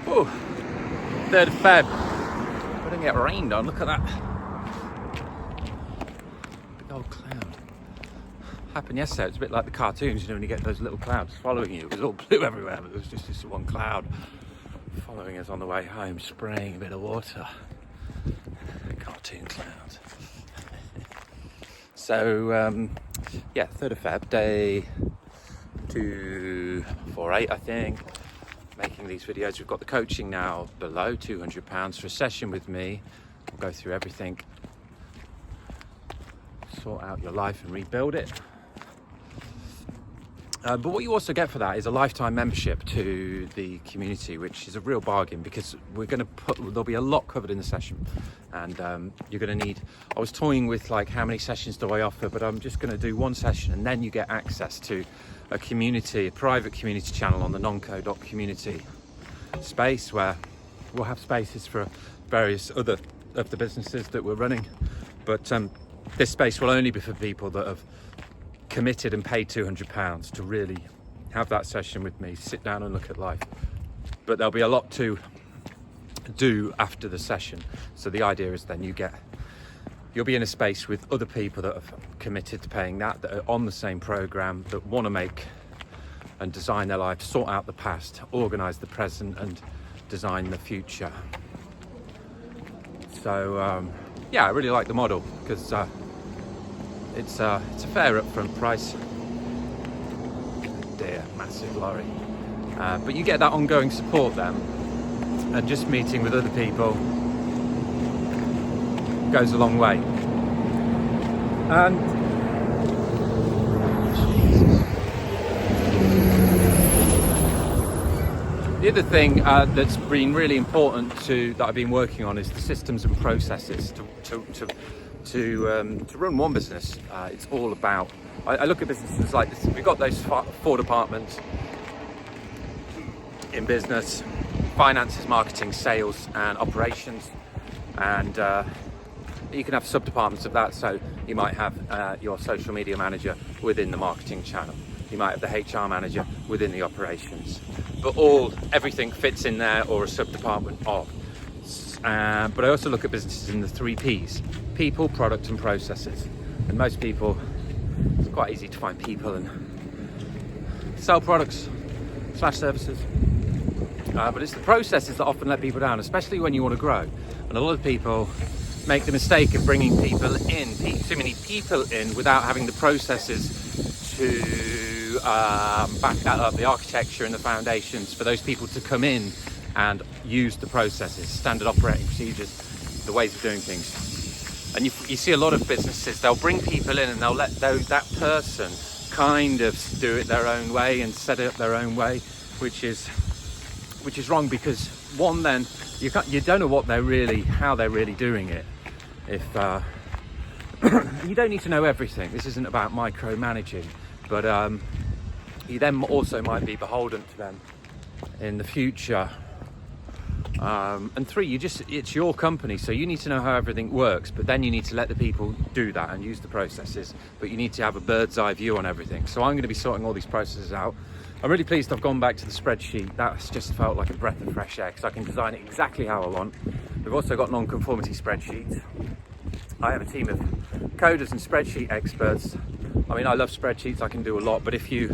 Oh, 3rd of Feb. We're gonna get rained on. Look at that big old cloud. Happened yesterday. It was a bit like the cartoons, you know, when you get those little clouds following you. It was all blue everywhere, but it was just this one cloud following us on the way home, spraying a bit of water. Cartoon clouds. So, yeah, 3rd of Feb, day 248, I think. Making these videos. We've got the coaching now below £200 for a session with me. We'll go through everything, sort out your life and rebuild it. But what you also get for that is a lifetime membership to the community, which is a real bargain, because there'll be a lot covered in the session, and you're going to need, I was toying with like how many sessions do I offer, but I'm just going to do one session, and then you get access to a community, a private community channel on the nonco.community space, where we'll have spaces for various other of the businesses that we're running. But this space will only be for people that have committed and paid £200 to really have that session with me, sit down and look at life. But there'll be a lot to do after the session. So the idea is then you'll be in a space with other people that have committed to paying that are on the same program, that want to make and design their life, sort out the past, organize the present and design the future. So yeah, I really like the model, because it's a fair upfront price. Dear, massive lorry. But you get that ongoing support then, and just meeting with other people goes a long way. And the other thing that's been really important that I've been working on is the systems and processes to run one business. It's all about, I look at businesses like this. We've got those 4 departments in business: finances, marketing, sales and operations. And you can have sub-departments of that. So you might have your social media manager within the marketing channel. You might have the HR manager within the operations. But everything fits in there, or a sub-department of. But I also look at businesses in the 3 Ps: people, product and processes. And most people, it's quite easy to find people and sell products / services. But it's the processes that often let people down, especially when you want to grow. And a lot of people make the mistake of bringing people in, too many people in, without having the processes to back that up, the architecture and the foundations for those people to come in and use the processes, standard operating procedures, the ways of doing things. And you see a lot of businesses, they'll bring people in and they'll let that person kind of do it their own way and set it up their own way, which is wrong, because one, then you don't know how they're really doing it. If you don't need to know everything. This isn't about micromanaging, but you then also might be beholden to them in the future. And 3, it's your company, so you need to know how everything works, but then you need to let the people do that and use the processes, but you need to have a bird's eye view on everything. So I'm going to be sorting all these processes out. I'm really pleased I've gone back to the spreadsheet. That's just felt like a breath of fresh air, because I can design it exactly how I want. We've also got non-conformity spreadsheets. I have a team of coders and spreadsheet experts. I mean, I love spreadsheets, I can do a lot, but if you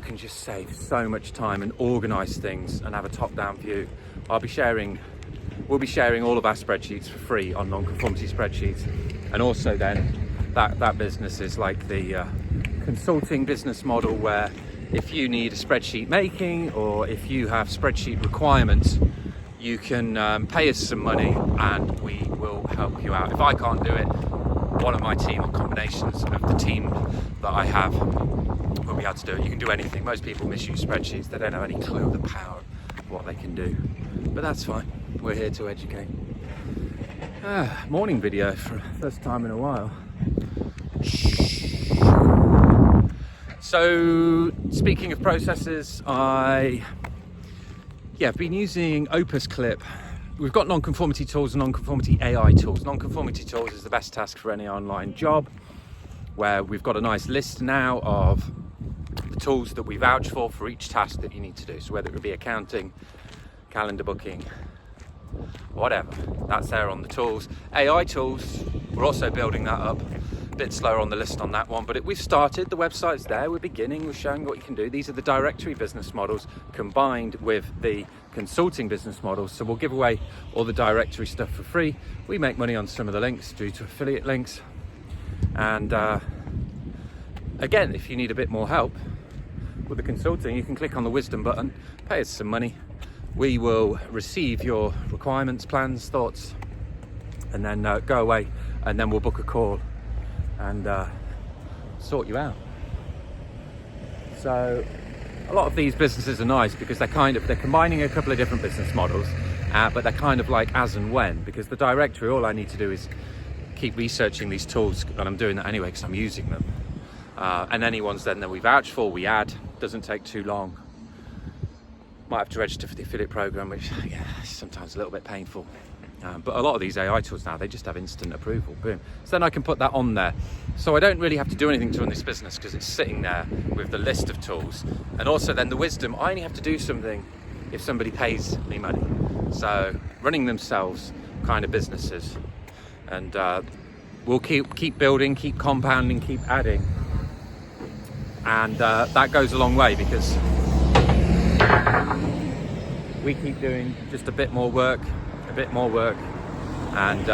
can just save so much time and organize things and have a top-down view. We'll be sharing all of our spreadsheets for free on non-conformity spreadsheets. And also then that business is like the consulting business model, where if you need a spreadsheet making, or if you have spreadsheet requirements, you can pay us some money and we will help you out. If I can't do it, one of my team, or combinations of the team that I have, will be able to do it. You can do anything. Most people misuse spreadsheets. They don't have any clue of the power of what they can do. But that's fine. We're here to educate. Morning video for first time in a while. So, speaking of processes, I've been using Opus Clip. We've got non-conformity tools and non-conformity AI tools. Non-conformity tools is the best task for any online job, where we've got a nice list now of the tools that we vouch for each task that you need to do. So whether it be accounting, calendar booking, whatever, that's there on the tools. AI tools, we're also building that up. A bit slower on the list on that one, but we've started, the website's there, we're beginning, we're showing what you can do. These are the directory business models combined with the consulting business models. So we'll give away all the directory stuff for free. We make money on some of the links due to affiliate links. And again, if you need a bit more help with the consulting, you can click on the Wisdom button, pay us some money. We will receive your requirements, plans, thoughts, and then go away, and then we'll book a call and sort you out. So a lot of these businesses are nice because they're combining a couple of different business models, but they're kind of like as and when, because the directory, all I need to do is keep researching these tools, and I'm doing that anyway because I'm using them. And any ones then that we vouch for, we add. Doesn't take too long. Might have to register for the affiliate program, which is sometimes a little bit painful. But a lot of these AI tools now, they just have instant approval, boom. So then I can put that on there. So I don't really have to do anything to run this business because it's sitting there with the list of tools. And also then the Wisdom, I only have to do something if somebody pays me money. So running themselves kind of businesses. And we'll keep building, keep compounding, keep adding. And that goes a long way because we keep doing just a bit more work, and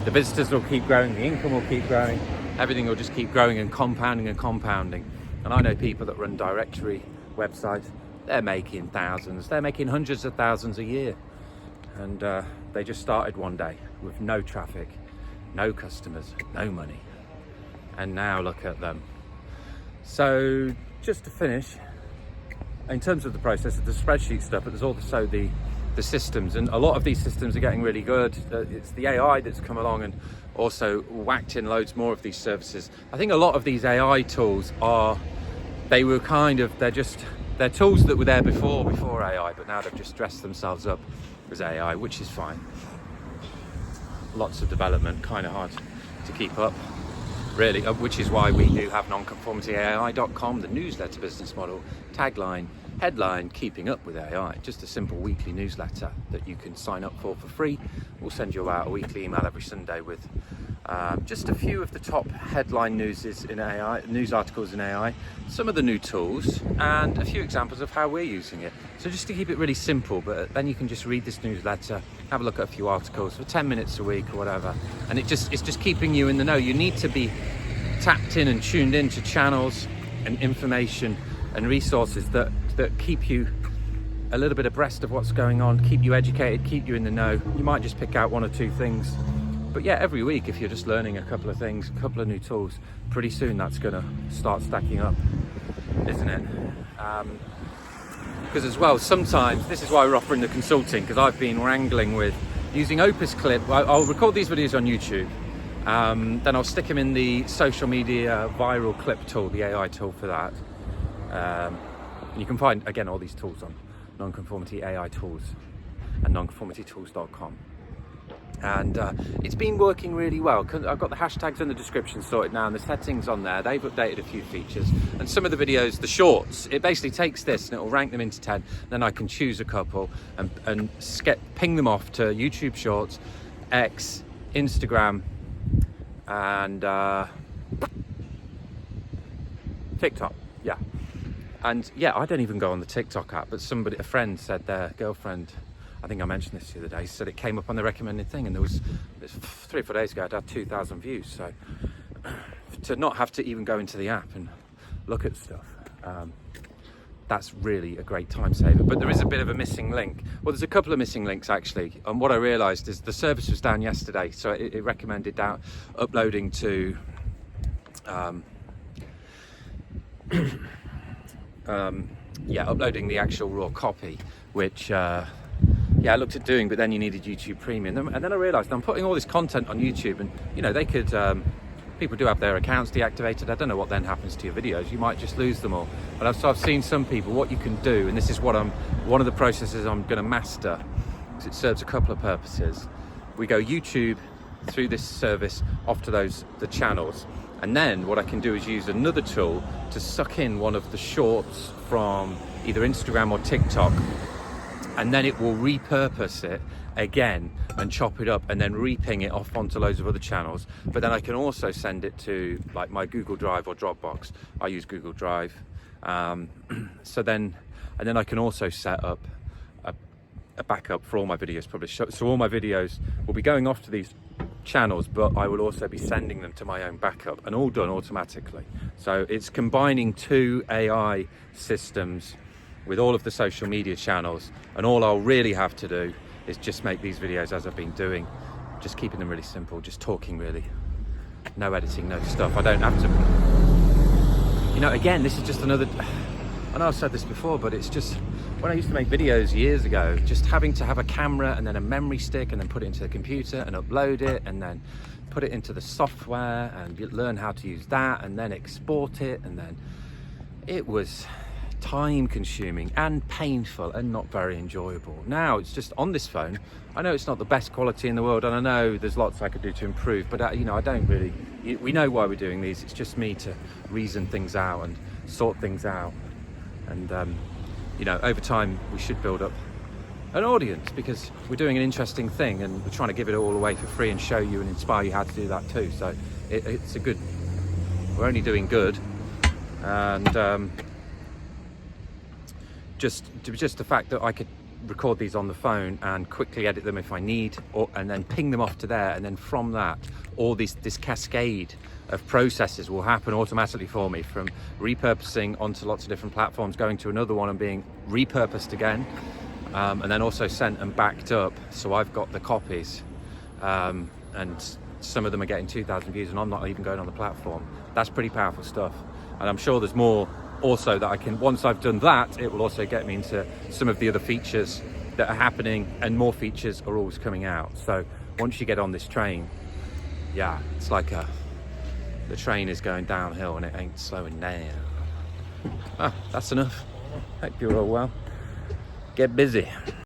the visitors will keep growing, the income will keep growing, everything will just keep growing and compounding. And I know people that run directory websites, they're making thousands, they're making hundreds of thousands a year, and they just started one day with no traffic, no customers, no money, and now look at them. So just to finish, in terms of the process of the spreadsheet stuff, but there's also the systems, and a lot of these systems are getting really good. It's the AI that's come along and also whacked in loads more of these services. I think a lot of these AI tools they're tools that were there before AI, but now they've just dressed themselves up as AI, which is fine. Lots of development, kind of hard to keep up, really, which is why we do have nonconformityai.com, the newsletter business model, tagline, headline, keeping up with AI, just a simple weekly newsletter that you can sign up for free. We'll send you out a weekly email every Sunday with just a few of the top headline news articles in AI, some of the new tools, and a few examples of how we're using it. So just to keep it really simple, but then you can just read this newsletter, have a look at a few articles for 10 minutes a week or whatever, and it's just keeping you in the know. You need to be tapped in and tuned into channels and information and resources that keep you a little bit abreast of what's going on, keep you educated, keep you in the know. You might just pick out one or two things, but yeah, every week, if you're just learning a couple of things, a couple of new tools, pretty soon that's gonna start stacking up, isn't it? Because as well, sometimes, this is why we're offering the consulting, because I've been wrangling with using Opus Clip. I'll record these videos on YouTube, then I'll stick them in the social media viral clip tool, the AI tool for that. You can find, again, all these tools on Nonconformity AI Tools and nonconformitytools.com. And it's been working really well. I've got the hashtags in the description sorted now, and the settings on there, they've updated a few features. And some of the videos, the shorts, it basically takes this and it will rank them into 10. Then I can choose a couple and ping them off to YouTube Shorts, X, Instagram, and TikTok. Yeah. And yeah, I don't even go on the TikTok app, but a friend said their girlfriend, I think I mentioned this the other day, said it came up on the recommended thing, and it was 3 or 4 days ago, I'd had 2,000 views. So to not have to even go into the app and look at stuff, that's really a great time saver. But there is a bit of a missing link. Well, there's a couple of missing links actually. And what I realized is the service was down yesterday, so it recommended uploading to uploading the actual raw copy, which I looked at doing, but then you needed YouTube Premium. And then I realized I'm putting all this content on YouTube, and you know, they could people do have their accounts deactivated. I don't know what then happens to your videos. You might just lose them all. But I've seen some people, what you can do, and this is one of the processes I'm going to master, because it serves a couple of purposes. We go YouTube through this service off to the channels, And then what I can do is use another tool to suck in one of the shorts from either Instagram or TikTok, and then it will repurpose it again and chop it up and then re-ping it off onto loads of other channels. But then I can also send it to like my Google Drive or Dropbox. I use Google Drive. So then I can also set up a backup for all my videos published. So all my videos will be going off to these channels, but I will also be sending them to my own backup, and all done automatically. So it's combining 2 AI systems with all of the social media channels, and all I'll really have to do is just make these videos as I've been doing, just keeping them really simple, just talking really, no editing, no stuff. I don't have to, you know, again, this is just another, I know I've said this before, but it's just, when I used to make videos years ago, just having to have a camera and then a memory stick and then put it into the computer and upload it and then put it into the software and learn how to use that and then export it, and then it was time consuming and painful and not very enjoyable. Now it's just on this phone. I know it's not the best quality in the world, and I know there's lots I could do to improve, but you know, I don't really, we know why we're doing these. It's just me to reason things out and sort things out, and you know, over time we should build up an audience, because we're doing an interesting thing and we're trying to give it all away for free and show you and inspire you how to do that too. So it's a good, we're only doing good. And just the fact that I could record these on the phone and quickly edit them if I need, and then ping them off to there, and then from that all this cascade of processes will happen automatically for me, from repurposing onto lots of different platforms, going to another one and being repurposed again, and then also sent and backed up. So I've got the copies, and some of them are getting 2,000 views and I'm not even going on the platform. That's pretty powerful stuff, and I'm sure there's more also that I can, once I've done that, it will also get me into some of the other features that are happening, and more features are always coming out. So once you get on this train, yeah, it's like the train is going downhill and it ain't slowing down. That's enough. Hope you're all well. Get busy.